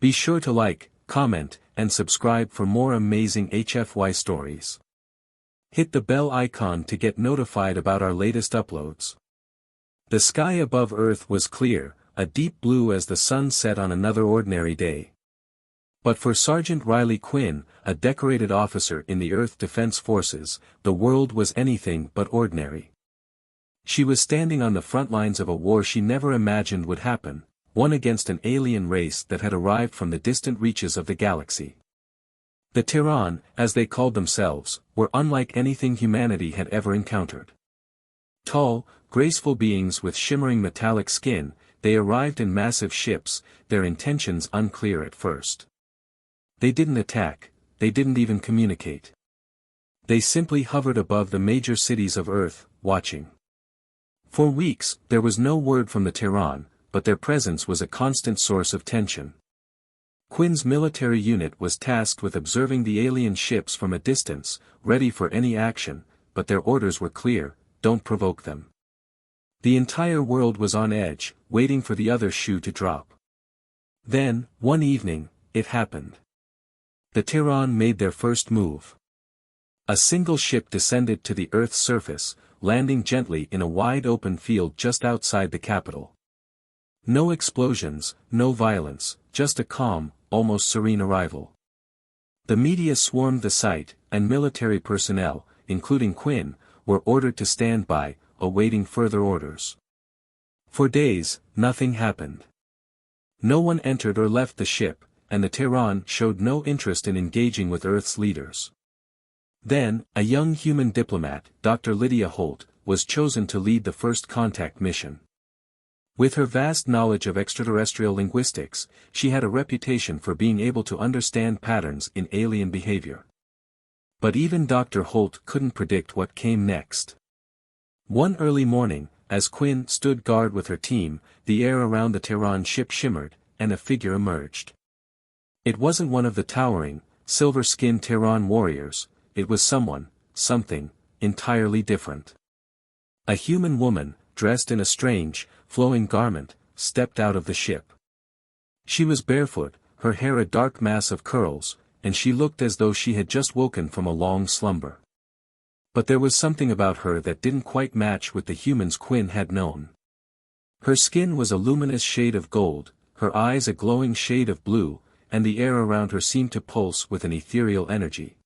Be sure to like, comment, and subscribe for more amazing HFY stories. Hit the bell icon to get notified about our latest uploads. The sky above Earth was clear, a deep blue as the sun set on another ordinary day. But for Sergeant Riley Quinn, a decorated officer in the Earth Defense Forces, the world was anything but ordinary. She was standing on the front lines of a war she never imagined would happen, one against an alien race that had arrived from the distant reaches of the galaxy. The Terran, as they called themselves, were unlike anything humanity had ever encountered. Tall, graceful beings with shimmering metallic skin, they arrived in massive ships, their intentions unclear at first. They didn't attack, they didn't even communicate. They simply hovered above the major cities of Earth, watching. For weeks, there was no word from the Terran, but their presence was a constant source of tension. Quinn's military unit was tasked with observing the alien ships from a distance, ready for any action, but their orders were clear: don't provoke them. The entire world was on edge, waiting for the other shoe to drop. Then, one evening, it happened. The Terran made their first move. A single ship descended to the Earth's surface, landing gently in a wide open field just outside the capital. No explosions, no violence, just a calm, almost serene arrival. The media swarmed the site, and military personnel, including Quinn, were ordered to stand by, awaiting further orders. For days, nothing happened. No one entered or left the ship, and the Terran showed no interest in engaging with Earth's leaders. Then, a young human diplomat, Dr. Lydia Holt, was chosen to lead the first contact mission. With her vast knowledge of extraterrestrial linguistics, she had a reputation for being able to understand patterns in alien behavior. But even Dr. Holt couldn't predict what came next. One early morning, as Quinn stood guard with her team, the air around the Terran ship shimmered, and a figure emerged. It wasn't one of the towering, silver-skinned Terran warriors, it was something, entirely different. A human woman, dressed in a strange, flowing garment, stepped out of the ship. She was barefoot, her hair a dark mass of curls, and she looked as though she had just woken from a long slumber. But there was something about her that didn't quite match with the humans Quinn had known. Her skin was a luminous shade of gold, her eyes a glowing shade of blue, and the air around her seemed to pulse with an ethereal energy.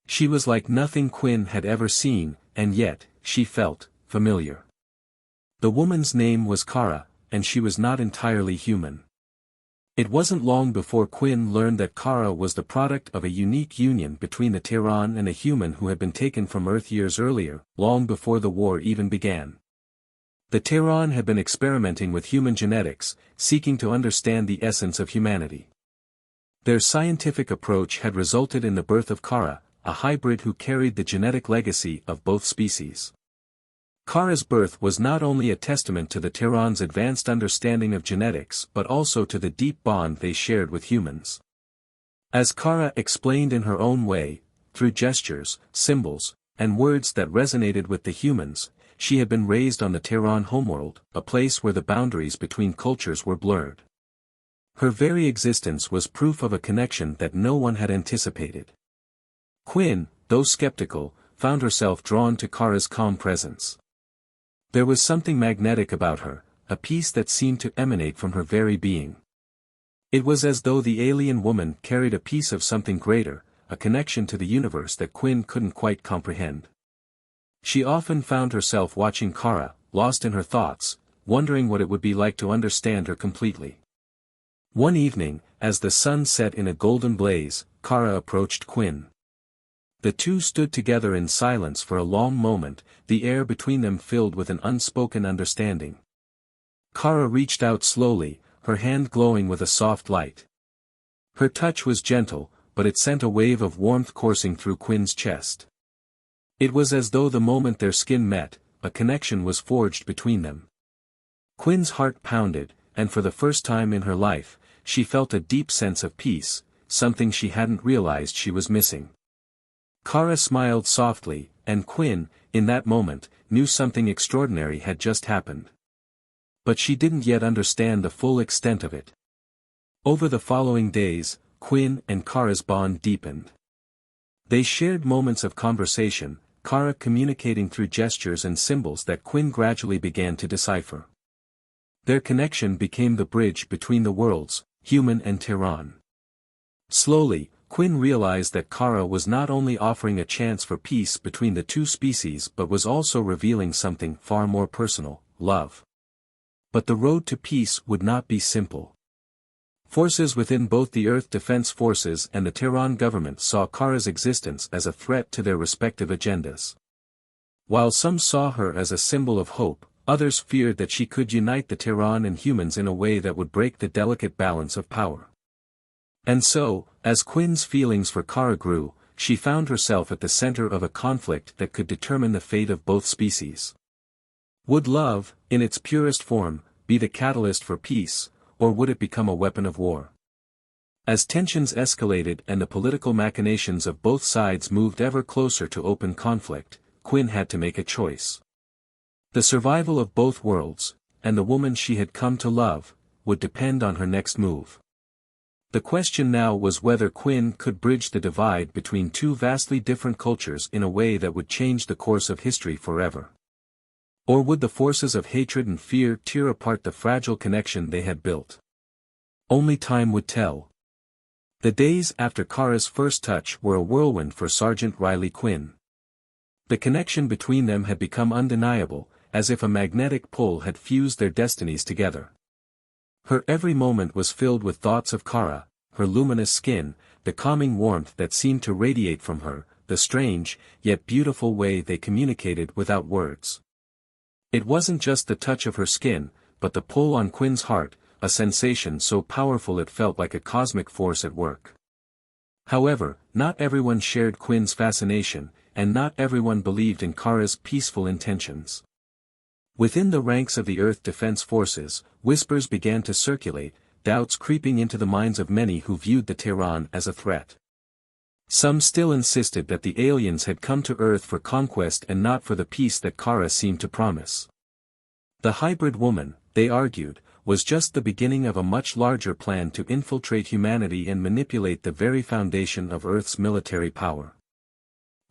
She was like nothing Quinn had ever seen, and yet, she felt familiar. The woman's name was Kara, and she was not entirely human. It wasn't long before Quinn learned that Kara was the product of a unique union between the Terran and a human who had been taken from Earth years earlier, long before the war even began. The Terran had been experimenting with human genetics, seeking to understand the essence of humanity. Their scientific approach had resulted in the birth of Kara, a hybrid who carried the genetic legacy of both species. Kara's birth was not only a testament to the Terran's advanced understanding of genetics but also to the deep bond they shared with humans. As Kara explained in her own way, through gestures, symbols, and words that resonated with the humans, she had been raised on the Terran homeworld, a place where the boundaries between cultures were blurred. Her very existence was proof of a connection that no one had anticipated. Quinn, though skeptical, found herself drawn to Kara's calm presence. There was something magnetic about her, a peace that seemed to emanate from her very being. It was as though the alien woman carried a piece of something greater, a connection to the universe that Quinn couldn't quite comprehend. She often found herself watching Kara, lost in her thoughts, wondering what it would be like to understand her completely. One evening, as the sun set in a golden blaze, Kara approached Quinn. The two stood together in silence for a long moment, the air between them filled with an unspoken understanding. Kara reached out slowly, her hand glowing with a soft light. Her touch was gentle, but it sent a wave of warmth coursing through Quinn's chest. It was as though the moment their skin met, a connection was forged between them. Quinn's heart pounded, and for the first time in her life, she felt a deep sense of peace, something she hadn't realized she was missing. Kara smiled softly, and Quinn, in that moment, knew something extraordinary had just happened. But she didn't yet understand the full extent of it. Over the following days, Quinn and Kara's bond deepened. They shared moments of conversation, Kara communicating through gestures and symbols that Quinn gradually began to decipher. Their connection became the bridge between the worlds, human and Terran. Slowly, Quinn realized that Kara was not only offering a chance for peace between the two species but was also revealing something far more personal, love. But the road to peace would not be simple. Forces within both the Earth Defense Forces and the Terran government saw Kara's existence as a threat to their respective agendas. While some saw her as a symbol of hope, others feared that she could unite the Terran and humans in a way that would break the delicate balance of power. And so, as Quinn's feelings for Kara grew, she found herself at the center of a conflict that could determine the fate of both species. Would love, in its purest form, be the catalyst for peace, or would it become a weapon of war? As tensions escalated and the political machinations of both sides moved ever closer to open conflict, Quinn had to make a choice. The survival of both worlds, and the woman she had come to love, would depend on her next move. The question now was whether Quinn could bridge the divide between two vastly different cultures in a way that would change the course of history forever. Or would the forces of hatred and fear tear apart the fragile connection they had built? Only time would tell. The days after Kara's first touch were a whirlwind for Sergeant Riley Quinn. The connection between them had become undeniable, as if a magnetic pull had fused their destinies together. Her every moment was filled with thoughts of Kara, her luminous skin, the calming warmth that seemed to radiate from her, the strange, yet beautiful way they communicated without words. It wasn't just the touch of her skin, but the pull on Quinn's heart, a sensation so powerful it felt like a cosmic force at work. However, not everyone shared Quinn's fascination, and not everyone believed in Kara's peaceful intentions. Within the ranks of the Earth Defense Forces, whispers began to circulate, doubts creeping into the minds of many who viewed the Terran as a threat. Some still insisted that the aliens had come to Earth for conquest and not for the peace that Kara seemed to promise. The hybrid woman, they argued, was just the beginning of a much larger plan to infiltrate humanity and manipulate the very foundation of Earth's military power.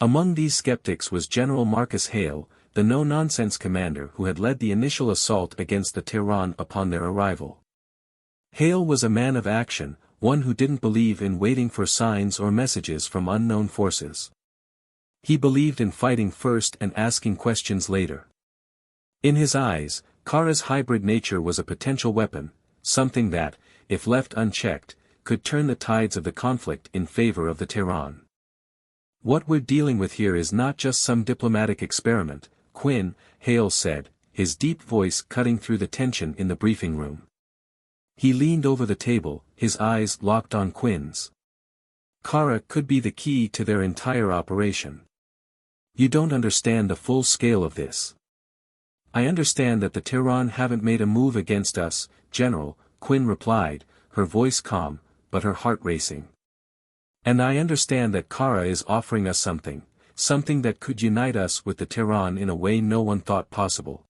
Among these skeptics was General Marcus Hale, the no-nonsense commander who had led the initial assault against the Terran upon their arrival. Hale was a man of action, one who didn't believe in waiting for signs or messages from unknown forces. He believed in fighting first and asking questions later. In his eyes, Kara's hybrid nature was a potential weapon, something that, if left unchecked, could turn the tides of the conflict in favor of the Terran. What we're dealing with here is not just some diplomatic experiment, Quinn, Hale said, his deep voice cutting through the tension in the briefing room. He leaned over the table, his eyes locked on Quinn's. Kara could be the key to their entire operation. You don't understand the full scale of this. I understand that the Terran haven't made a move against us, General, Quinn replied, her voice calm, but her heart racing. And I understand that Kara is offering us something that could unite us with the Terran in a way no one thought possible.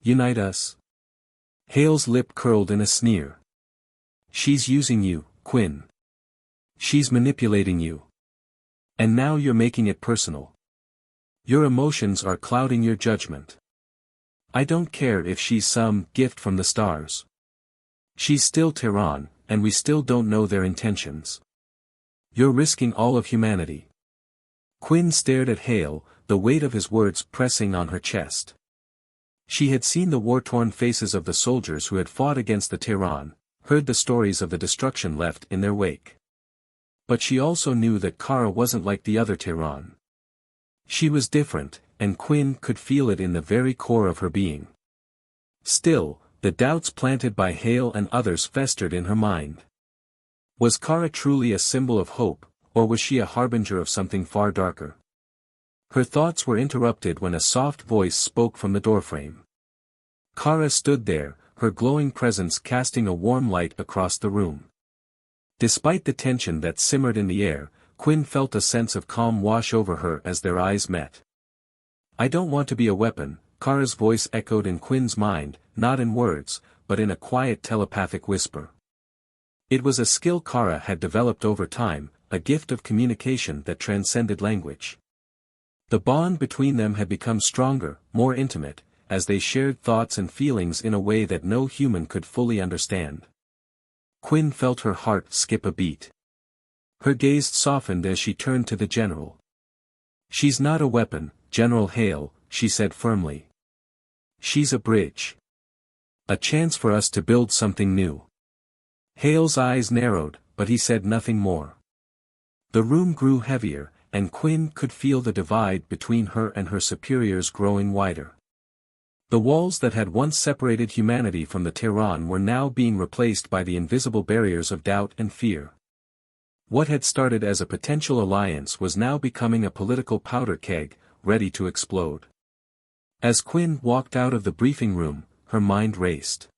Unite us? Hale's lip curled in a sneer. She's using you, Quinn. She's manipulating you. And now you're making it personal. Your emotions are clouding your judgment. I don't care if she's some gift from the stars. She's still Terran, and we still don't know their intentions. You're risking all of humanity. Quinn stared at Hale, the weight of his words pressing on her chest. She had seen the war-torn faces of the soldiers who had fought against the Terran, heard the stories of the destruction left in their wake. But she also knew that Kara wasn't like the other Terran. She was different, and Quinn could feel it in the very core of her being. Still, the doubts planted by Hale and others festered in her mind. Was Kara truly a symbol of hope, or was she a harbinger of something far darker? Her thoughts were interrupted when a soft voice spoke from the doorframe. Kara stood there, her glowing presence casting a warm light across the room. Despite the tension that simmered in the air, Quinn felt a sense of calm wash over her as their eyes met. I don't want to be a weapon, Kara's voice echoed in Quinn's mind, not in words, but in a quiet telepathic whisper. It was a skill Kara had developed over time, a gift of communication that transcended language. The bond between them had become stronger, more intimate, as they shared thoughts and feelings in a way that no human could fully understand. Quinn felt her heart skip a beat. Her gaze softened as she turned to the general. "She's not a weapon, General Hale," she said firmly. "She's a bridge. A chance for us to build something new." Hale's eyes narrowed, but he said nothing more. The room grew heavier, and Quinn could feel the divide between her and her superiors growing wider. The walls that had once separated humanity from the Tehran were now being replaced by the invisible barriers of doubt and fear. What had started as a potential alliance was now becoming a political powder keg, ready to explode. As Quinn walked out of the briefing room, her mind raced.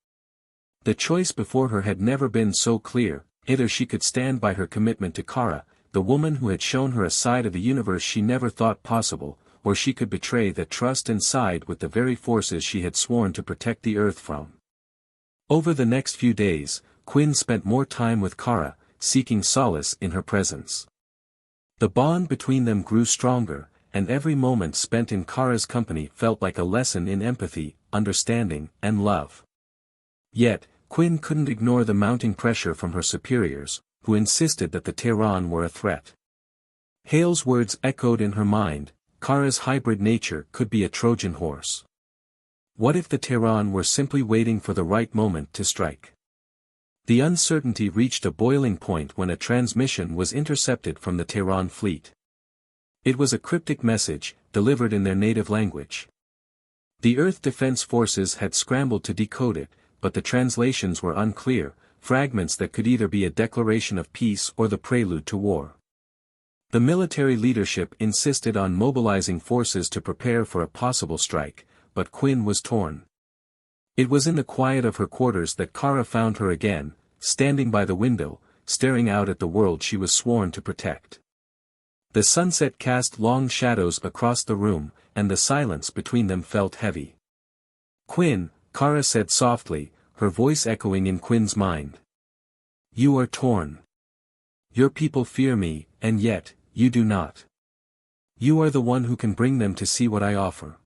The choice before her had never been so clear: either she could stand by her commitment to Kara, the woman who had shown her a side of the universe she never thought possible, or she could betray that trust and side with the very forces she had sworn to protect the Earth from. Over the next few days, Quinn spent more time with Kara, seeking solace in her presence. The bond between them grew stronger, and every moment spent in Kara's company felt like a lesson in empathy, understanding, and love. Yet, Quinn couldn't ignore the mounting pressure from her superiors, who insisted that the Tehran were a threat. Hale's words echoed in her mind: Kara's hybrid nature could be a Trojan horse. What if the Tehran were simply waiting for the right moment to strike? The uncertainty reached a boiling point when a transmission was intercepted from the Tehran fleet. It was a cryptic message, delivered in their native language. The Earth Defense Forces had scrambled to decode it, but the translations were unclear, fragments that could either be a declaration of peace or the prelude to war. The military leadership insisted on mobilizing forces to prepare for a possible strike, but Quinn was torn. It was in the quiet of her quarters that Kara found her again, standing by the window, staring out at the world she was sworn to protect. The sunset cast long shadows across the room, and the silence between them felt heavy. "Quinn," Kara said softly, her voice echoing in Quinn's mind. "You are torn. Your people fear me, and yet, you do not. You are the one who can bring them to see what I offer."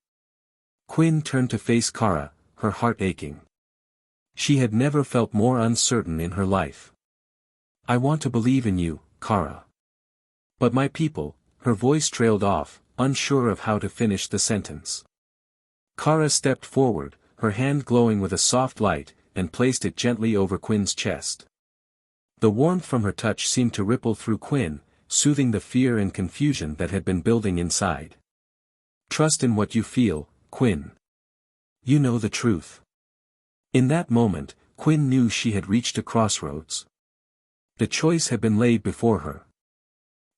Quinn turned to face Kara, her heart aching. She had never felt more uncertain in her life. "I want to believe in you, Kara. But my people," her voice trailed off, unsure of how to finish the sentence. Kara stepped forward, her hand glowing with a soft light, and placed it gently over Quinn's chest. The warmth from her touch seemed to ripple through Quinn, soothing the fear and confusion that had been building inside. "Trust in what you feel, Quinn. You know the truth." In that moment, Quinn knew she had reached a crossroads. The choice had been laid before her.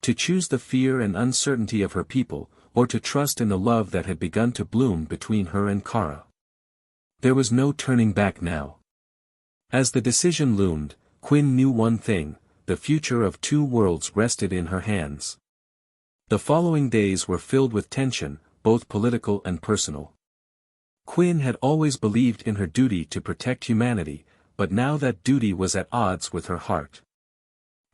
To choose the fear and uncertainty of her people, or to trust in the love that had begun to bloom between her and Kara. There was no turning back now. As the decision loomed, Quinn knew one thing: the future of two worlds rested in her hands. The following days were filled with tension, both political and personal. Quinn had always believed in her duty to protect humanity, but now that duty was at odds with her heart.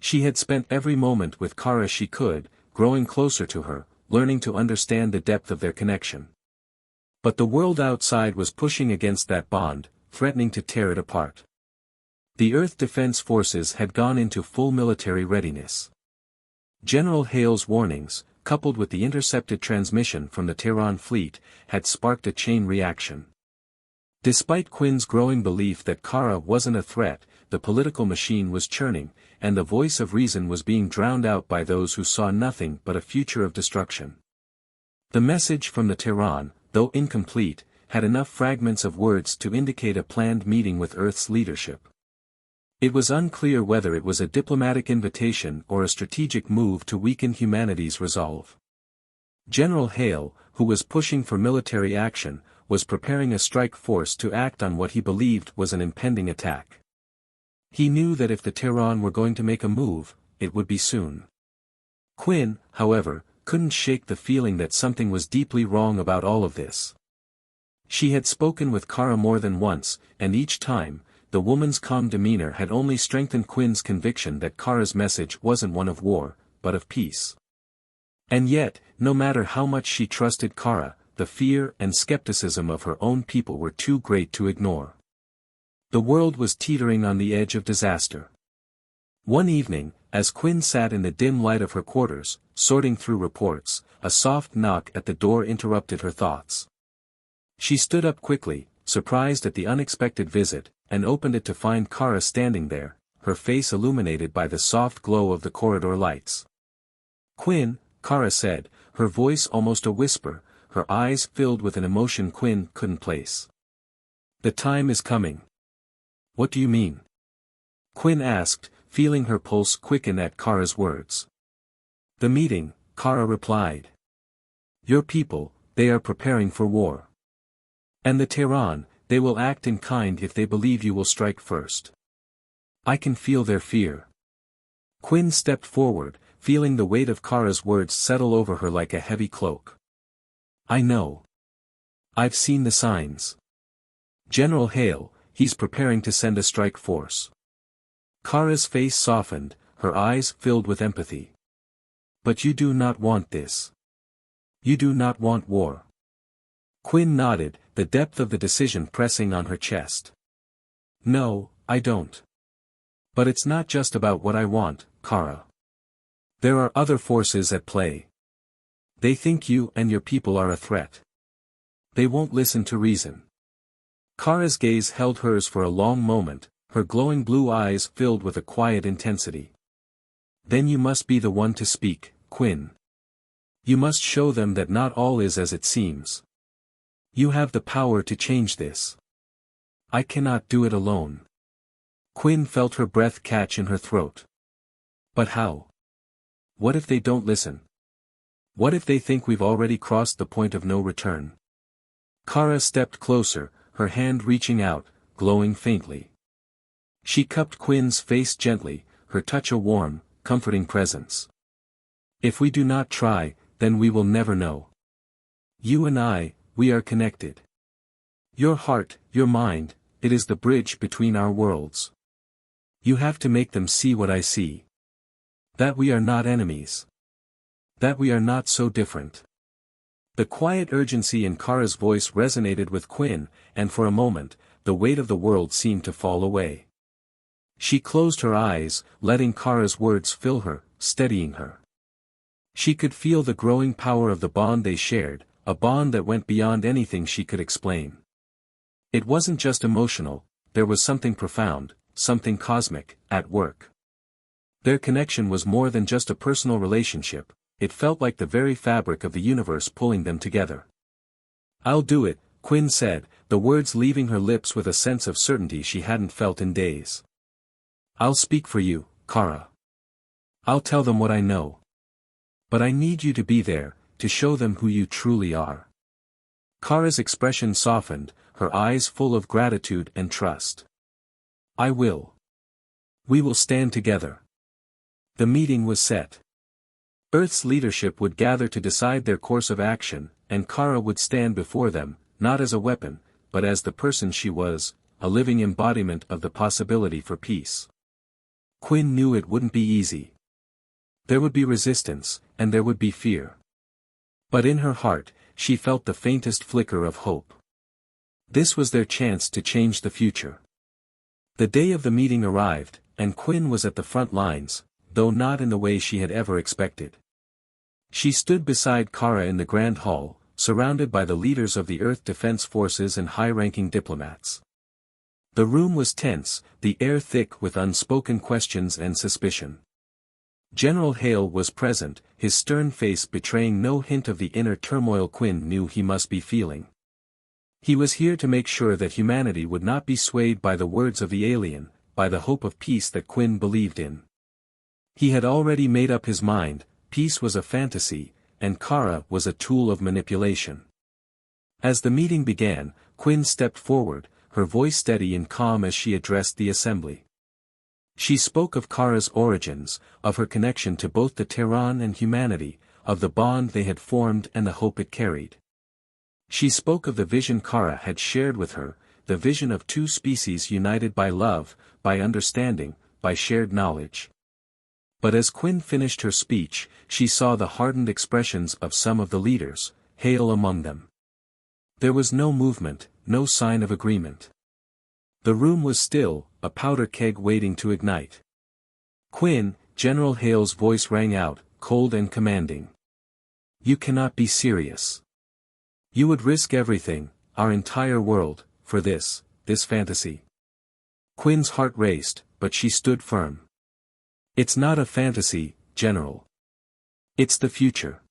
She had spent every moment with Kara she could, growing closer to her, learning to understand the depth of their connection. But the world outside was pushing against that bond, threatening to tear it apart. The Earth Defense Forces had gone into full military readiness. General Hale's warnings, coupled with the intercepted transmission from the Tehran fleet, had sparked a chain reaction. Despite Quinn's growing belief that Kara wasn't a threat, the political machine was churning, and the voice of reason was being drowned out by those who saw nothing but a future of destruction. The message from the Tehran, though incomplete, had enough fragments of words to indicate a planned meeting with Earth's leadership. It was unclear whether it was a diplomatic invitation or a strategic move to weaken humanity's resolve. General Hale, who was pushing for military action, was preparing a strike force to act on what he believed was an impending attack. He knew that if the Tehran were going to make a move, it would be soon. Quinn, however, couldn't shake the feeling that something was deeply wrong about all of this. She had spoken with Kara more than once, and each time, the woman's calm demeanor had only strengthened Quinn's conviction that Kara's message wasn't one of war, but of peace. And yet, no matter how much she trusted Kara, the fear and skepticism of her own people were too great to ignore. The world was teetering on the edge of disaster. One evening, as Quinn sat in the dim light of her quarters, sorting through reports, a soft knock at the door interrupted her thoughts. She stood up quickly, surprised at the unexpected visit, and opened it to find Kara standing there, her face illuminated by the soft glow of the corridor lights. "Quinn," Kara said, her voice almost a whisper, her eyes filled with an emotion Quinn couldn't place. "The time is coming." "What do you mean?" Quinn asked, feeling her pulse quicken at Kara's words. "The meeting," Kara replied. "Your people, they are preparing for war. And the Tehran, they will act in kind if they believe you will strike first. I can feel their fear." Quinn stepped forward, feeling the weight of Kara's words settle over her like a heavy cloak. "I know. I've seen the signs. General Hale, he's preparing to send a strike force." Kara's face softened, her eyes filled with empathy. "But you do not want this. You do not want war." Quinn nodded, the depth of the decision pressing on her chest. "No, I don't. But it's not just about what I want, Kara. There are other forces at play. They think you and your people are a threat. They won't listen to reason." Kara's gaze held hers for a long moment, her glowing blue eyes filled with a quiet intensity. "Then you must be the one to speak, Quinn. You must show them that not all is as it seems. You have the power to change this. I cannot do it alone." Quinn felt her breath catch in her throat. "But how? What if they don't listen? What if they think we've already crossed the point of no return?" Kara stepped closer, her hand reaching out, glowing faintly. She cupped Quinn's face gently, her touch a warm, comforting presence. "If we do not try, then we will never know. You and I, we are connected. Your heart, your mind, it is the bridge between our worlds. You have to make them see what I see. That we are not enemies. That we are not so different." The quiet urgency in Kara's voice resonated with Quinn, and for a moment, the weight of the world seemed to fall away. She closed her eyes, letting Kara's words fill her, steadying her. She could feel the growing power of the bond they shared, a bond that went beyond anything she could explain. It wasn't just emotional, there was something profound, something cosmic, at work. Their connection was more than just a personal relationship, it felt like the very fabric of the universe pulling them together. "I'll do it," Quinn said, the words leaving her lips with a sense of certainty she hadn't felt in days. "I'll speak for you, Kara. I'll tell them what I know. But I need you to be there, to show them who you truly are." Kara's expression softened, her eyes full of gratitude and trust. "I will. We will stand together." The meeting was set. Earth's leadership would gather to decide their course of action, and Kara would stand before them, not as a weapon, but as the person she was, a living embodiment of the possibility for peace. Quinn knew it wouldn't be easy. There would be resistance, and there would be fear. But in her heart, she felt the faintest flicker of hope. This was their chance to change the future. The day of the meeting arrived, and Quinn was at the front lines, though not in the way she had ever expected. She stood beside Kara in the Grand Hall, surrounded by the leaders of the Earth Defense Forces and high-ranking diplomats. The room was tense, the air thick with unspoken questions and suspicion. General Hale was present, his stern face betraying no hint of the inner turmoil Quinn knew he must be feeling. He was here to make sure that humanity would not be swayed by the words of the alien, by the hope of peace that Quinn believed in. He had already made up his mind, peace was a fantasy, and Kara was a tool of manipulation. As the meeting began, Quinn stepped forward, her voice steady and calm as she addressed the assembly. She spoke of Kara's origins, of her connection to both the Tehran and humanity, of the bond they had formed and the hope it carried. She spoke of the vision Kara had shared with her, the vision of two species united by love, by understanding, by shared knowledge. But as Quinn finished her speech, she saw the hardened expressions of some of the leaders, Hale among them. There was no movement, no sign of agreement. The room was still, a powder keg waiting to ignite. Quinn, General Hale's voice rang out, cold and commanding. You cannot be serious. You would risk everything, our entire world, for this fantasy. Quinn's heart raced, but she stood firm. It's not a fantasy, General. It's the future.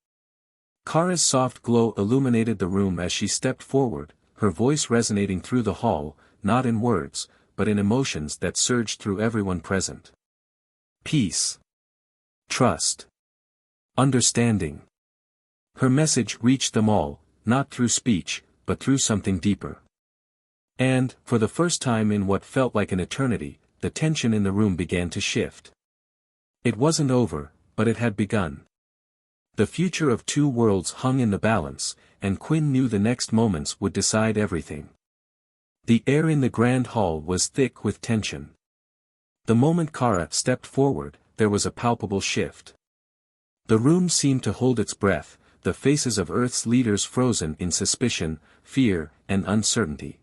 Kara's soft glow illuminated the room as she stepped forward, her voice resonating through the hall, not in words, but in emotions that surged through everyone present. Peace. Trust. Understanding. Her message reached them all, not through speech, but through something deeper. And, for the first time in what felt like an eternity, the tension in the room began to shift. It wasn't over, but it had begun. The future of two worlds hung in the balance, and Quinn knew the next moments would decide everything. The air in the grand hall was thick with tension. The moment Kara stepped forward, there was a palpable shift. The room seemed to hold its breath, the faces of Earth's leaders frozen in suspicion, fear, and uncertainty.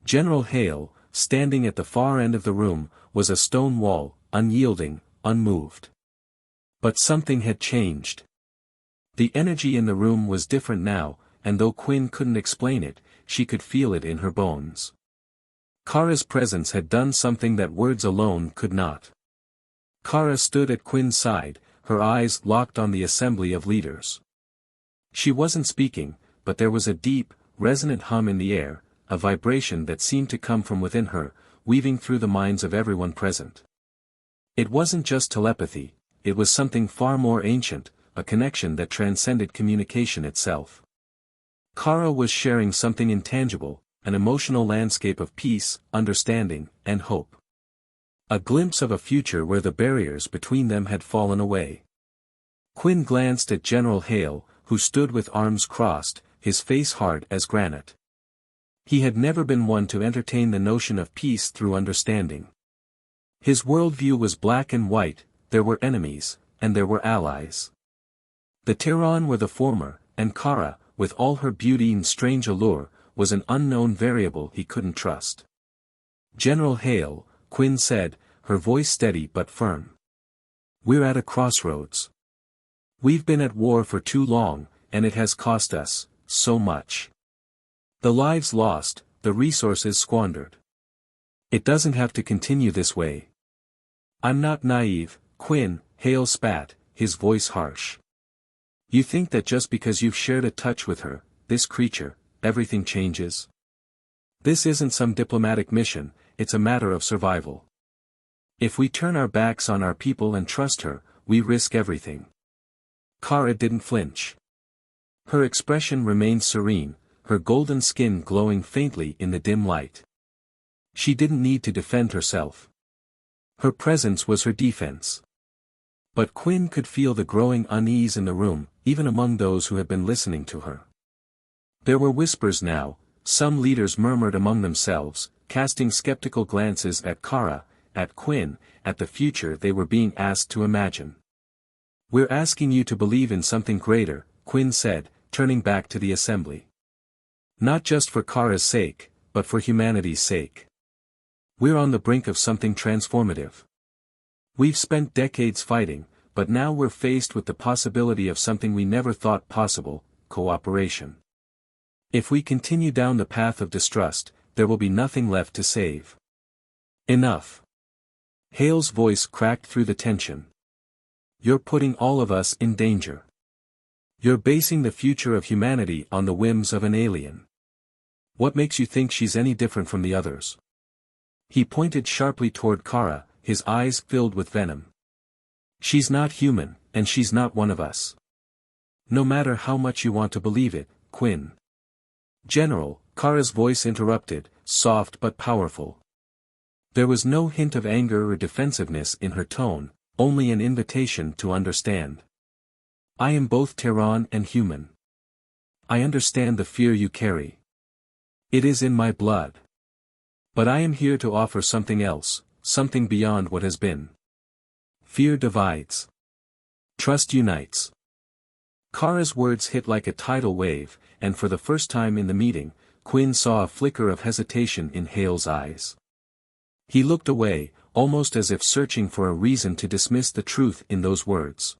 General Hale, standing at the far end of the room, was a stone wall, unyielding, unmoved. But something had changed. The energy in the room was different now, and though Quinn couldn't explain it, she could feel it in her bones. Kara's presence had done something that words alone could not. Kara stood at Quinn's side, her eyes locked on the assembly of leaders. She wasn't speaking, but there was a deep, resonant hum in the air, a vibration that seemed to come from within her, weaving through the minds of everyone present. It wasn't just telepathy, it was something far more ancient, a connection that transcended communication itself. Kara was sharing something intangible, an emotional landscape of peace, understanding, and hope. A glimpse of a future where the barriers between them had fallen away. Quinn glanced at General Hale, who stood with arms crossed, his face hard as granite. He had never been one to entertain the notion of peace through understanding. His worldview was black and white, there were enemies, and there were allies. The Terran were the former, and Kara, with all her beauty and strange allure, was an unknown variable he couldn't trust. General Hale, Quinn said, her voice steady but firm. We're at a crossroads. We've been at war for too long, and it has cost us so much. The lives lost, the resources squandered. It doesn't have to continue this way. I'm not naive, Quinn, Hale spat, his voice harsh. You think that just because you've shared a touch with her, this creature, everything changes? This isn't some diplomatic mission, it's a matter of survival. If we turn our backs on our people and trust her, we risk everything. Kara didn't flinch. Her expression remained serene, her golden skin glowing faintly in the dim light. She didn't need to defend herself. Her presence was her defense. But Quinn could feel the growing unease in the room, even among those who had been listening to her. There were whispers now, some leaders murmured among themselves, casting skeptical glances at Kara, at Quinn, at the future they were being asked to imagine. We're asking you to believe in something greater, Quinn said, turning back to the assembly. Not just for Kara's sake, but for humanity's sake. We're on the brink of something transformative. We've spent decades fighting, but now we're faced with the possibility of something we never thought possible, cooperation. If we continue down the path of distrust, there will be nothing left to save. Enough. Hale's voice cracked through the tension. You're putting all of us in danger. You're basing the future of humanity on the whims of an alien. What makes you think she's any different from the others? He pointed sharply toward Kara, his eyes filled with venom. She's not human, and she's not one of us. No matter how much you want to believe it, Quinn. General, Kara's voice interrupted, soft but powerful. There was no hint of anger or defensiveness in her tone, only an invitation to understand. I am both Terran and human. I understand the fear you carry. It is in my blood. But I am here to offer something else, something beyond what has been. Fear divides. Trust unites. Kara's words hit like a tidal wave, and for the first time in the meeting, Quinn saw a flicker of hesitation in Hale's eyes. He looked away, almost as if searching for a reason to dismiss the truth in those words.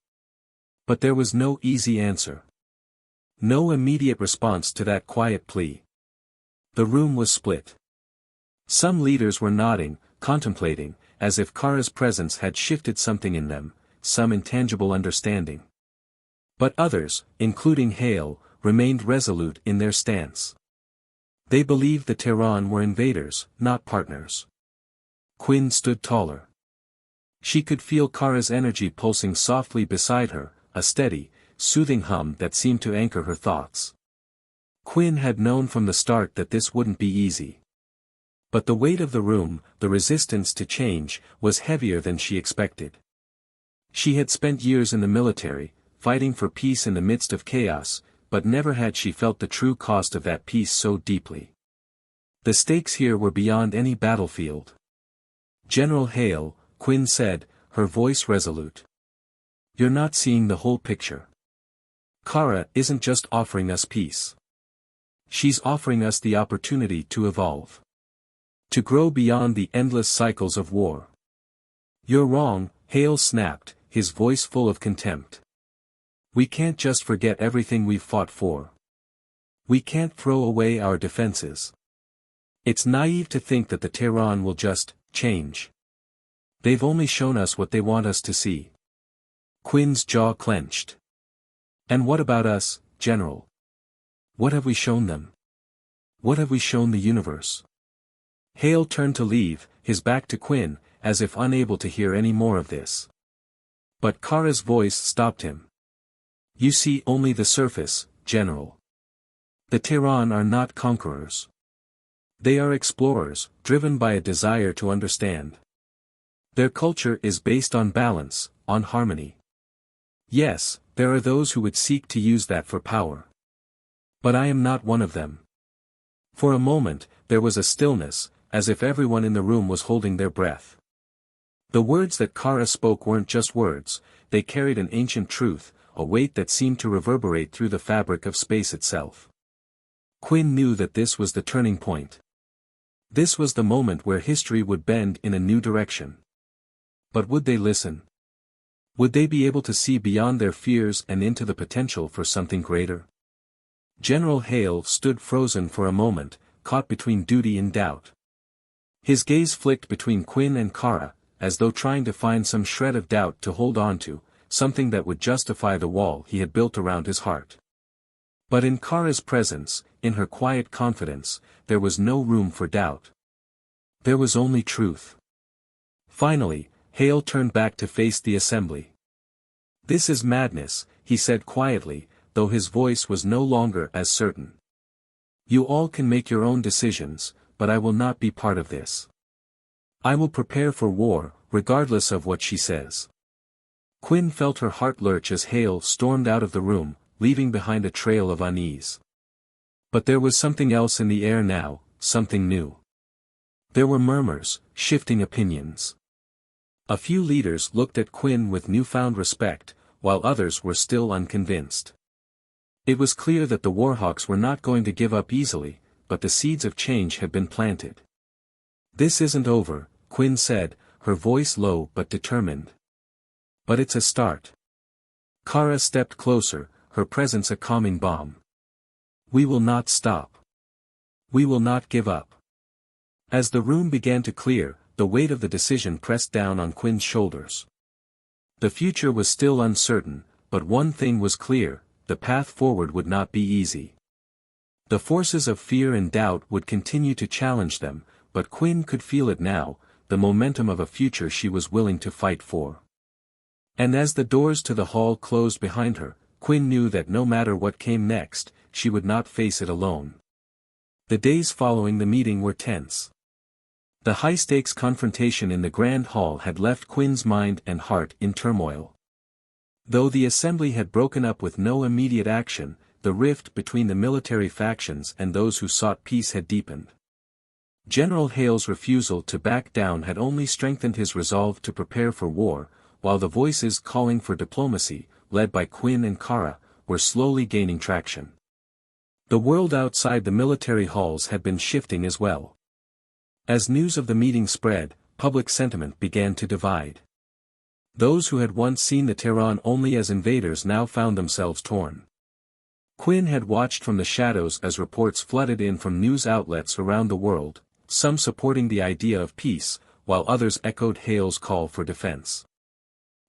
But there was no easy answer. No immediate response to that quiet plea. The room was split. Some leaders were nodding, contemplating, as if Kara's presence had shifted something in them, some intangible understanding. But others, including Hale, remained resolute in their stance. They believed the Tehran were invaders, not partners. Quinn stood taller. She could feel Kara's energy pulsing softly beside her, a steady, soothing hum that seemed to anchor her thoughts. Quinn had known from the start that this wouldn't be easy. But the weight of the room, the resistance to change, was heavier than she expected. She had spent years in the military, fighting for peace in the midst of chaos, but never had she felt the true cost of that peace so deeply. The stakes here were beyond any battlefield. "General Hale," Quinn said, her voice resolute. "You're not seeing the whole picture. Kara isn't just offering us peace. She's offering us the opportunity to evolve. To grow beyond the endless cycles of war." "You're wrong," Hale snapped, his voice full of contempt. "We can't just forget everything we've fought for. We can't throw away our defenses. It's naive to think that the Tehran will just change. They've only shown us what they want us to see." Quinn's jaw clenched. "And what about us, General? What have we shown them? What have we shown the universe?" Hale turned to leave, his back to Quinn, as if unable to hear any more of this. But Kara's voice stopped him. "You see only the surface, General. The Tehran are not conquerors. They are explorers, driven by a desire to understand. Their culture is based on balance, on harmony. Yes, there are those who would seek to use that for power. But I am not one of them." For a moment, there was a stillness, as if everyone in the room was holding their breath. The words that Kara spoke weren't just words, they carried an ancient truth, a weight that seemed to reverberate through the fabric of space itself. Quinn knew that this was the turning point. This was the moment where history would bend in a new direction. But would they listen? Would they be able to see beyond their fears and into the potential for something greater? General Hale stood frozen for a moment, caught between duty and doubt. His gaze flicked between Quinn and Kara, as though trying to find some shred of doubt to hold on to, something that would justify the wall he had built around his heart. But in Kara's presence, in her quiet confidence, there was no room for doubt. There was only truth. Finally, Hale turned back to face the assembly. "This is madness," he said quietly, though his voice was no longer as certain. "You all can make your own decisions, but I will not be part of this. I will prepare for war, regardless of what she says." Quinn felt her heart lurch as Hale stormed out of the room, leaving behind a trail of unease. But there was something else in the air now, something new. There were murmurs, shifting opinions. A few leaders looked at Quinn with newfound respect, while others were still unconvinced. It was clear that the Warhawks were not going to give up easily, but the seeds of change had been planted. "This isn't over," Quinn said, her voice low but determined. "But it's a start." Kara stepped closer, her presence a calming balm. "We will not stop. We will not give up." As the room began to clear, the weight of the decision pressed down on Quinn's shoulders. The future was still uncertain, but one thing was clear, the path forward would not be easy. The forces of fear and doubt would continue to challenge them, but Quinn could feel it now, the momentum of a future she was willing to fight for. And as the doors to the hall closed behind her, Quinn knew that no matter what came next, she would not face it alone. The days following the meeting were tense. The high-stakes confrontation in the Grand Hall had left Quinn's mind and heart in turmoil. Though the assembly had broken up with no immediate action, the rift between the military factions and those who sought peace had deepened. General Hale's refusal to back down had only strengthened his resolve to prepare for war, while the voices calling for diplomacy, led by Quinn and Kara, were slowly gaining traction. The world outside the military halls had been shifting as well. As news of the meeting spread, public sentiment began to divide. Those who had once seen the Terran only as invaders now found themselves torn. Quinn had watched from the shadows as reports flooded in from news outlets around the world, some supporting the idea of peace, while others echoed Hale's call for defense.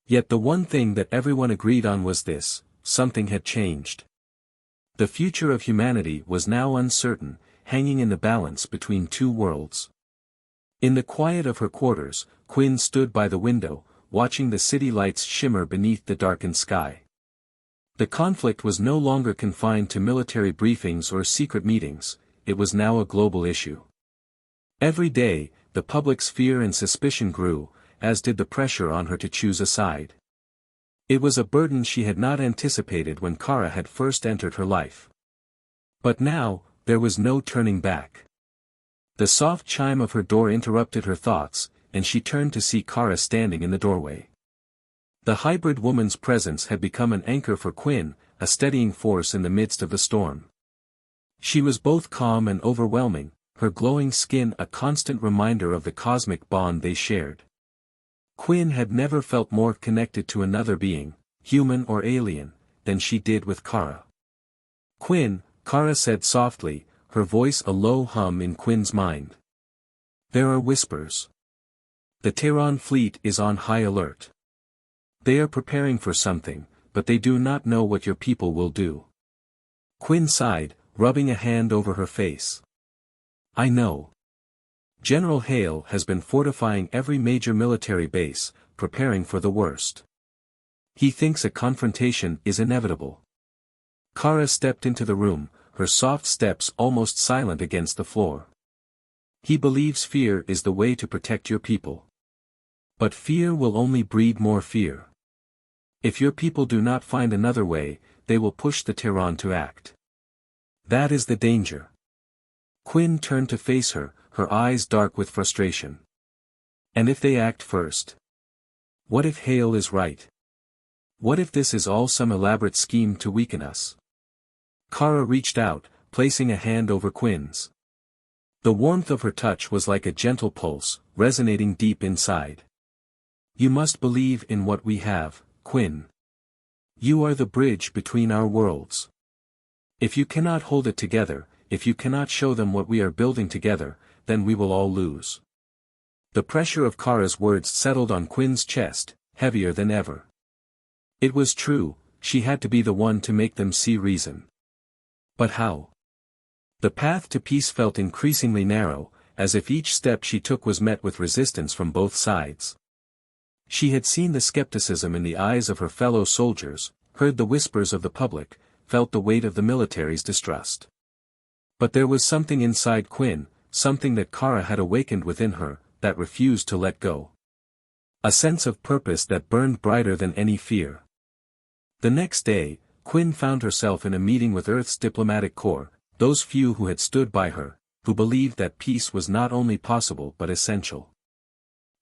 Yet the one thing that everyone agreed on was this: something had changed. The future of humanity was now uncertain, hanging in the balance between two worlds. In the quiet of her quarters, Quinn stood by the window, watching the city lights shimmer beneath the darkened sky. The conflict was no longer confined to military briefings or secret meetings, it was now a global issue. Every day, the public's fear and suspicion grew, as did the pressure on her to choose a side. It was a burden she had not anticipated when Kara had first entered her life. But now, there was no turning back. The soft chime of her door interrupted her thoughts, and she turned to see Kara standing in the doorway. The hybrid woman's presence had become an anchor for Quinn, a steadying force in the midst of the storm. She was both calm and overwhelming, her glowing skin a constant reminder of the cosmic bond they shared. Quinn had never felt more connected to another being, human or alien, than she did with Kara. "Quinn," Kara said softly, her voice a low hum in Quinn's mind. "There are whispers. The Terran fleet is on high alert. They are preparing for something, but they do not know what your people will do." Quinn sighed, rubbing a hand over her face. "I know. General Hale has been fortifying every major military base, preparing for the worst. He thinks a confrontation is inevitable." Kara stepped into the room, her soft steps almost silent against the floor. "He believes fear is the way to protect your people. But fear will only breed more fear. If your people do not find another way, they will push the Terran to act. That is the danger." Quinn turned to face her, her eyes dark with frustration. "And if they act first? What if Hale is right? What if this is all some elaborate scheme to weaken us?" Kara reached out, placing a hand over Quinn's. The warmth of her touch was like a gentle pulse, resonating deep inside. "You must believe in what we have, Quinn. You are the bridge between our worlds. If you cannot hold it together, if you cannot show them what we are building together, then we will all lose." The pressure of Kara's words settled on Quinn's chest, heavier than ever. It was true, she had to be the one to make them see reason. But how? The path to peace felt increasingly narrow, as if each step she took was met with resistance from both sides. She had seen the skepticism in the eyes of her fellow soldiers, heard the whispers of the public, felt the weight of the military's distrust. But there was something inside Quinn, something that Kara had awakened within her, that refused to let go. A sense of purpose that burned brighter than any fear. The next day, Quinn found herself in a meeting with Earth's diplomatic corps, those few who had stood by her, who believed that peace was not only possible but essential.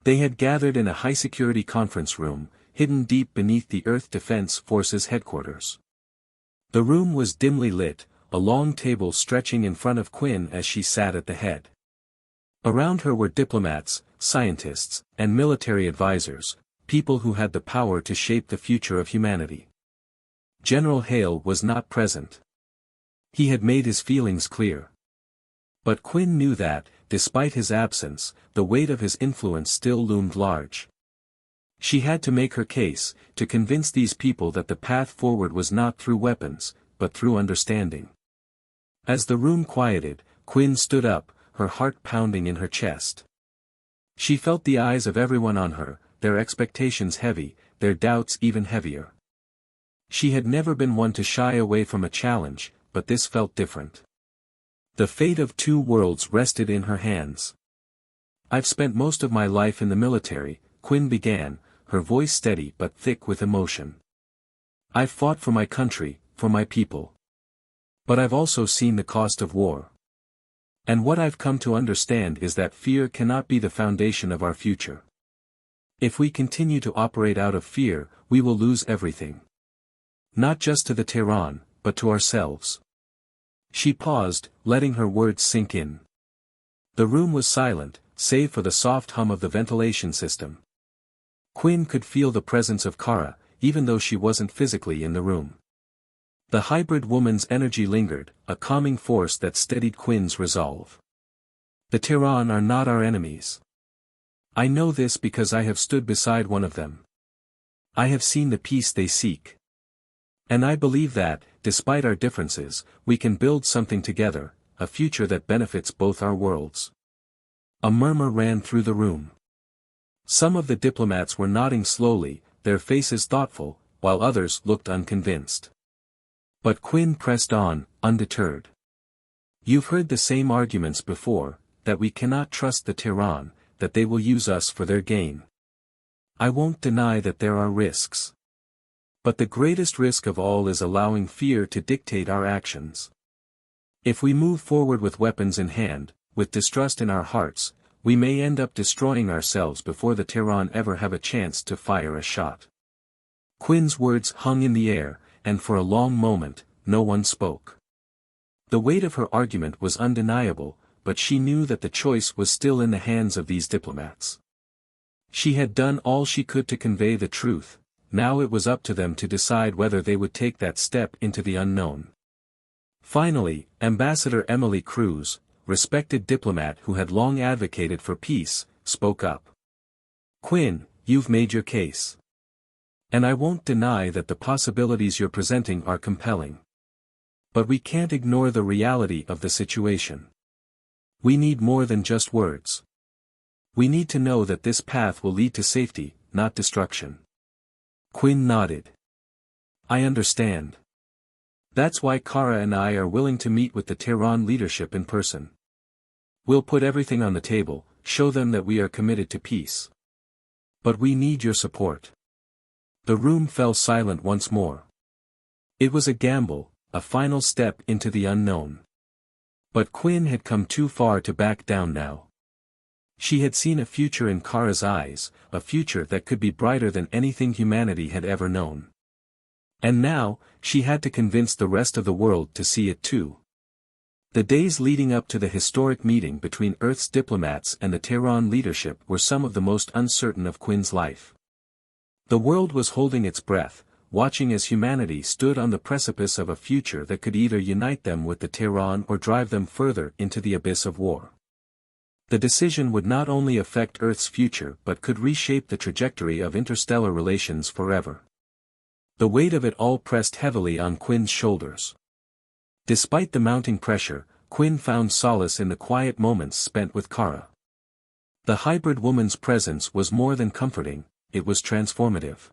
They had gathered in a high-security conference room, hidden deep beneath the Earth Defense Forces headquarters. The room was dimly lit, a long table stretching in front of Quinn as she sat at the head. Around her were diplomats, scientists, and military advisors, people who had the power to shape the future of humanity. General Hale was not present. He had made his feelings clear. But Quinn knew that, despite his absence, the weight of his influence still loomed large. She had to make her case, to convince these people that the path forward was not through weapons, but through understanding. As the room quieted, Quinn stood up, her heart pounding in her chest. She felt the eyes of everyone on her, their expectations heavy, their doubts even heavier. She had never been one to shy away from a challenge, but this felt different. The fate of two worlds rested in her hands. "I've spent most of my life in the military," Quinn began, her voice steady but thick with emotion. "I've fought for my country, for my people. But I've also seen the cost of war. And what I've come to understand is that fear cannot be the foundation of our future. If we continue to operate out of fear, we will lose everything. Not just to the Tehran, but to ourselves. She paused, letting her words sink in. The room was silent, save for the soft hum of the ventilation system. Quinn could feel the presence of Kara, even though she wasn't physically in the room. The hybrid woman's energy lingered, a calming force that steadied Quinn's resolve. The Tehran are not our enemies. I know this because I have stood beside one of them. I have seen the peace they seek. And I believe that, despite our differences, we can build something together, a future that benefits both our worlds. A murmur ran through the room. Some of the diplomats were nodding slowly, their faces thoughtful, while others looked unconvinced. But Quinn pressed on, undeterred. You've heard the same arguments before, that we cannot trust the Tehran, that they will use us for their gain. I won't deny that there are risks. But the greatest risk of all is allowing fear to dictate our actions. If we move forward with weapons in hand, with distrust in our hearts, we may end up destroying ourselves before the Tehran ever have a chance to fire a shot. Quinn's words hung in the air, and for a long moment, no one spoke. The weight of her argument was undeniable, but she knew that the choice was still in the hands of these diplomats. She had done all she could to convey the truth, now it was up to them to decide whether they would take that step into the unknown. Finally, Ambassador Emily Cruz, respected diplomat who had long advocated for peace, spoke up. Quinn, you've made your case. And I won't deny that the possibilities you're presenting are compelling. But we can't ignore the reality of the situation. We need more than just words. We need to know that this path will lead to safety, not destruction. Quinn nodded. I understand. That's why Kara and I are willing to meet with the Tehran leadership in person. We'll put everything on the table, show them that we are committed to peace. But we need your support. The room fell silent once more. It was a gamble, a final step into the unknown. But Quinn had come too far to back down now. She had seen a future in Kara's eyes, a future that could be brighter than anything humanity had ever known. And now, she had to convince the rest of the world to see it too. The days leading up to the historic meeting between Earth's diplomats and the Tehran leadership were some of the most uncertain of Quinn's life. The world was holding its breath, watching as humanity stood on the precipice of a future that could either unite them with the Tehran or drive them further into the abyss of war. The decision would not only affect Earth's future but could reshape the trajectory of interstellar relations forever. The weight of it all pressed heavily on Quinn's shoulders. Despite the mounting pressure, Quinn found solace in the quiet moments spent with Kara. The hybrid woman's presence was more than comforting, it was transformative.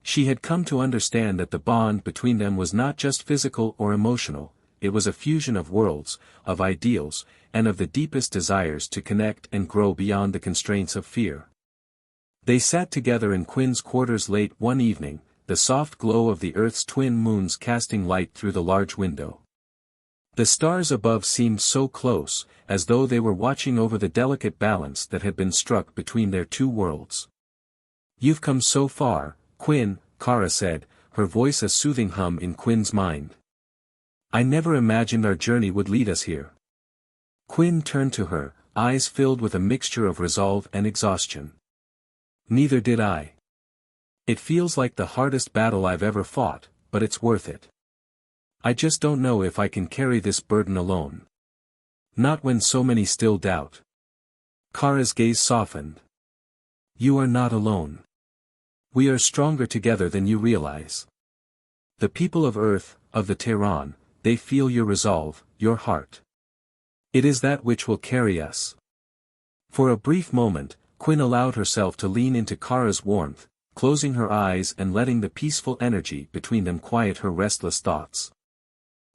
She had come to understand that the bond between them was not just physical or emotional, it was a fusion of worlds, of ideals, and of the deepest desires to connect and grow beyond the constraints of fear. They sat together in Quinn's quarters late one evening, the soft glow of the Earth's twin moons casting light through the large window. The stars above seemed so close, as though they were watching over the delicate balance that had been struck between their two worlds. You've come so far, Quinn, Kara said, her voice a soothing hum in Quinn's mind. I never imagined our journey would lead us here. Quinn turned to her, eyes filled with a mixture of resolve and exhaustion. Neither did I. It feels like the hardest battle I've ever fought, but it's worth it. I just don't know if I can carry this burden alone. Not when so many still doubt. Kara's gaze softened. You are not alone. We are stronger together than you realize. The people of Earth, of the Tehran, they feel your resolve, your heart. It is that which will carry us. For a brief moment, Quinn allowed herself to lean into Kara's warmth, closing her eyes and letting the peaceful energy between them quiet her restless thoughts.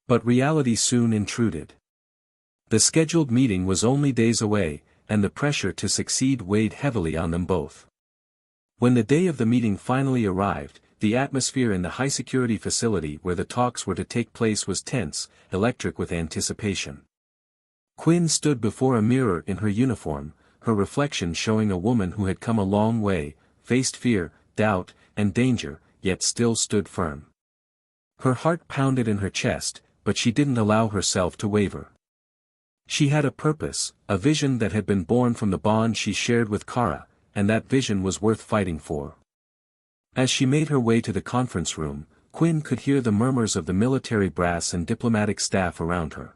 But reality soon intruded. The scheduled meeting was only days away, and the pressure to succeed weighed heavily on them both. When the day of the meeting finally arrived, the atmosphere in the high-security facility where the talks were to take place was tense, electric with anticipation. Quinn stood before a mirror in her uniform, her reflection showing a woman who had come a long way, faced fear, doubt, and danger, yet still stood firm. Her heart pounded in her chest, but she didn't allow herself to waver. She had a purpose, a vision that had been born from the bond she shared with Kara, and that vision was worth fighting for. As she made her way to the conference room, Quinn could hear the murmurs of the military brass and diplomatic staff around her.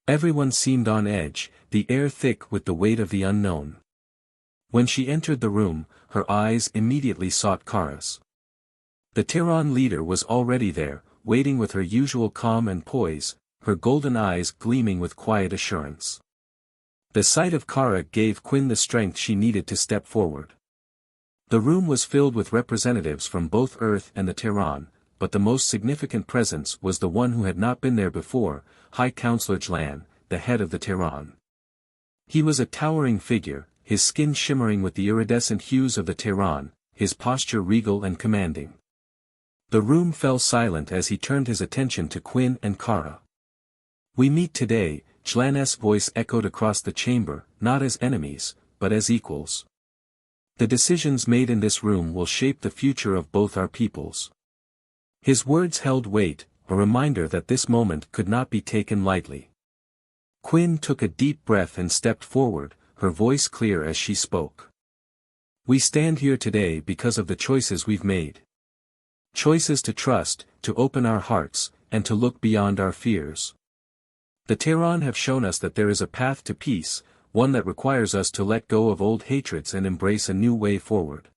Everyone seemed on edge, the air thick with the weight of the unknown. When she entered the room, her eyes immediately sought Kara's. The Tehran leader was already there, waiting with her usual calm and poise, her golden eyes gleaming with quiet assurance. The sight of Kara gave Quinn the strength she needed to step forward. The room was filled with representatives from both Earth and the Tehran, but the most significant presence was the one who had not been there before, High Counselor Jlan, the head of the Tehran. He was a towering figure, his skin shimmering with the iridescent hues of the Tehran, his posture regal and commanding. The room fell silent as he turned his attention to Quinn and Kara. "We meet today," Jlan's voice echoed across the chamber, "not as enemies, but as equals. The decisions made in this room will shape the future of both our peoples." His words held weight, a reminder that this moment could not be taken lightly. Quinn took a deep breath and stepped forward, her voice clear as she spoke. "We stand here today because of the choices we've made. Choices to trust, to open our hearts, and to look beyond our fears. The Tehran have shown us that there is a path to peace, one that requires us to let go of old hatreds and embrace a new way forward.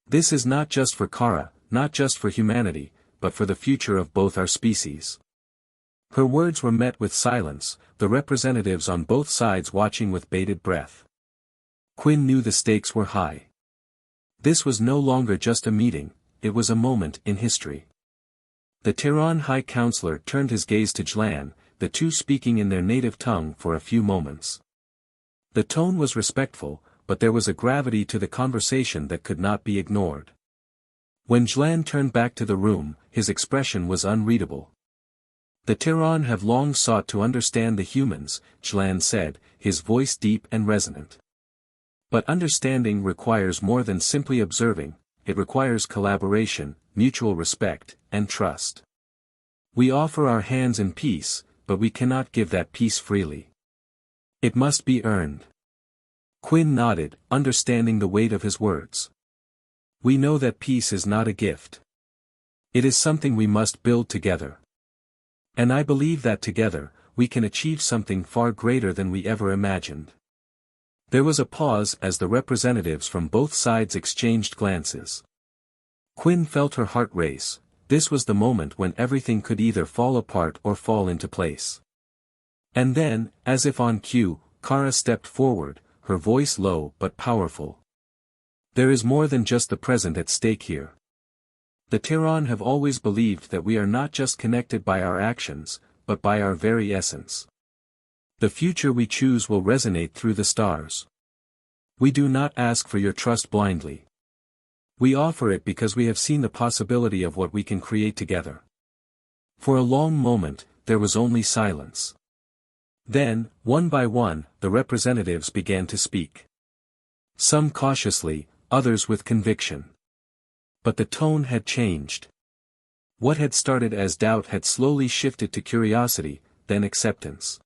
This is not just for Kara, not just for humanity, but for the future of both our species." Her words were met with silence, the representatives on both sides watching with bated breath. Quinn knew the stakes were high. This was no longer just a meeting, it was a moment in history. The Tehran High Counselor turned his gaze to Jlan, the two speaking in their native tongue for a few moments. The tone was respectful, but there was a gravity to the conversation that could not be ignored. When Jlan turned back to the room, his expression was unreadable. "The Tehran have long sought to understand the humans," Jlan said, his voice deep and resonant. "But understanding requires more than simply observing, it requires collaboration, mutual respect, and trust. We offer our hands in peace, but we cannot give that peace freely. It must be earned." Quinn nodded, understanding the weight of his words. "We know that peace is not a gift. It is something we must build together. And I believe that together, we can achieve something far greater than we ever imagined." There was a pause as the representatives from both sides exchanged glances. Quinn felt her heart race. This was the moment when everything could either fall apart or fall into place. And then, as if on cue, Kara stepped forward, her voice low but powerful. "There is more than just the present at stake here. The Tehran have always believed that we are not just connected by our actions, but by our very essence. The future we choose will resonate through the stars. We do not ask for your trust blindly. We offer it because we have seen the possibility of what we can create together." For a long moment, there was only silence. Then, one by one, the representatives began to speak. Some cautiously, others with conviction. But the tone had changed. What had started as doubt had slowly shifted to curiosity, then acceptance.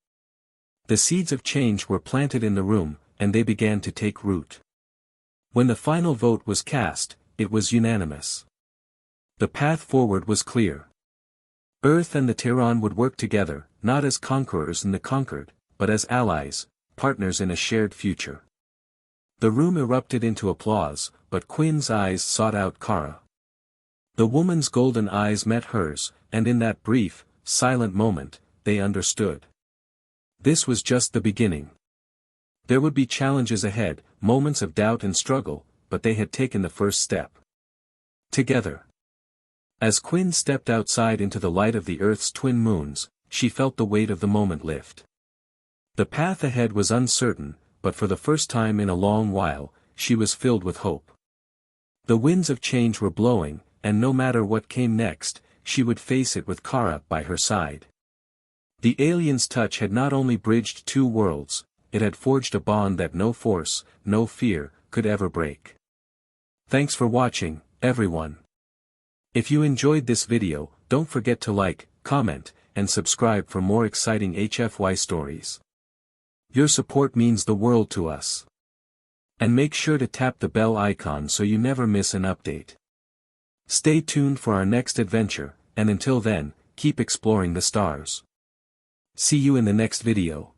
The seeds of change were planted in the room, and they began to take root. When the final vote was cast, it was unanimous. The path forward was clear. Earth and the Tehran would work together, not as conquerors and the conquered, but as allies, partners in a shared future. The room erupted into applause, but Quinn's eyes sought out Kara. The woman's golden eyes met hers, and in that brief, silent moment, they understood. This was just the beginning. There would be challenges ahead, moments of doubt and struggle, but they had taken the first step. Together. As Quinn stepped outside into the light of the Earth's twin moons, she felt the weight of the moment lift. The path ahead was uncertain, but for the first time in a long while, she was filled with hope. The winds of change were blowing, and no matter what came next, she would face it with Kara by her side. The alien's touch had not only bridged two worlds, it had forged a bond that no force, no fear, could ever break. Thanks for watching, everyone. If you enjoyed this video, don't forget to like, comment, and subscribe for more exciting HFY stories. Your support means the world to us. And make sure to tap the bell icon so you never miss an update. Stay tuned for our next adventure, and until then, keep exploring the stars. See you in the next video.